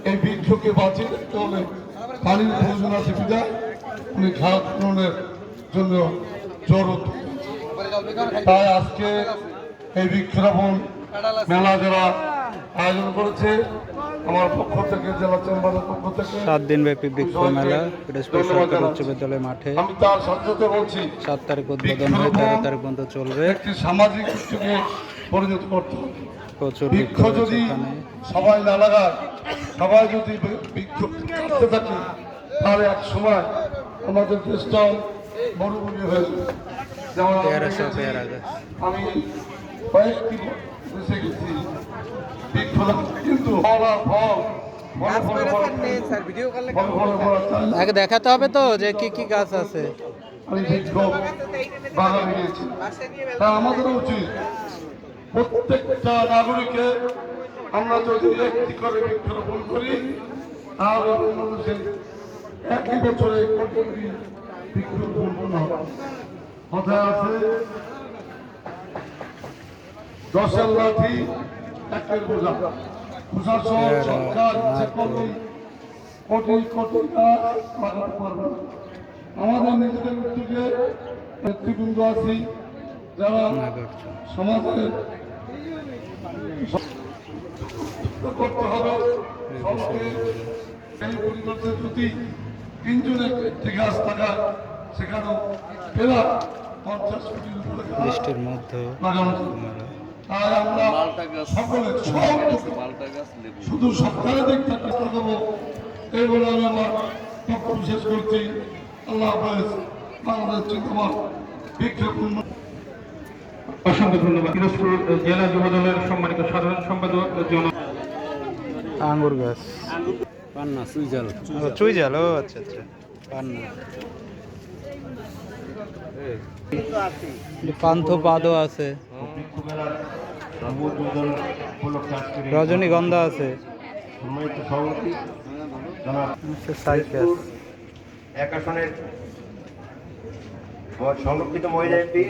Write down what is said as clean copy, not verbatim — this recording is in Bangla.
এই বৃক্ষকে বাঁচিয়ে রাখতে হলে পানির প্রয়োজন আছে বিদায় উনি ঘাস খননের জন্য জড়ো। তাই আজকে এই বৃক্ষরোপণ মেলা যারা আয়োজন করেছে আমার পক্ষ থেকে, জেলা চেম্বারের পক্ষ থেকে 7 দিন ব্যাপী বৃক্ষ মেলা পিরোজপুর সরকারি উচ্চ বিদ্যালয় মাঠে আমি তার সাথে বলছি 7 তারিখ উদ্বোধন হয়ে 13 তারিখ পর্যন্ত চলবে। একটি সামাজিক উদ্যোগে পরিণত করতে হবে। প্রচুর বৃক্ষ যদি সবাই না লাগায়, সবাই যদি বৃক্ষ কাটতে থাকে, তাহলে এক সময় আমাদের দেশটাও মরুভূমি হয়ে যাবে। যেমন আমি কয়েকটি দেশে গেছি, বৃক্ষ কিন্তু আগে দেখাতে হবে তো যে কি কি গাছ আছে। আমি বৃক্ষ বাগানে গিয়েছি। তা আমাদের উচিত প্রত্যেকটা নাগরিকের আমরা যদি একটি করে বৃক্ষরোপণ করি, তাহলে মানুষের একই বছরে কোটি বৃক্ষরোপণ হবে। কথায় আছে 10-এর লাঠি 1-এর বোঝা। প্রশাসন সরকার ইচ্ছে করলে কোটি কোটি গাছ লাগাতে পারবে না। আমাদের নিজেদের উদ্যোগে নেতৃবৃন্দ আছি যারা সমাজে করতে হবে। এই পরিবর্তে যদি 3 জনের একটি গাছ থাকা, সেখানেও প্রায় 50 কোটির উপরে বৃষ্টির মধ্যে লাগানো। তাই আমরা সকলে শুধু সরকারের দিক থেকে দেবো এই বলে আমি আমার বক্তব্য শেষ করছি। আল্লাহ হাফেজ। বাংলাদেশ জিন্দাবাদ। বৃক্ষরোপণ। অসংখ্য ধন্যবাদ। পিরোজপুর জেলা যুবদলের সম্মানিত সাধারণ সম্পাদক আঙ্গুর গাছ, পান্না সুইজাল চুইঝাল। ও আচ্ছা আচ্ছা, পান্না। পান্থপাদও আছে, রজনীগন্ধা আছে, সাইকেল। এক আসনের সংরক্ষিত মহিলা এমপি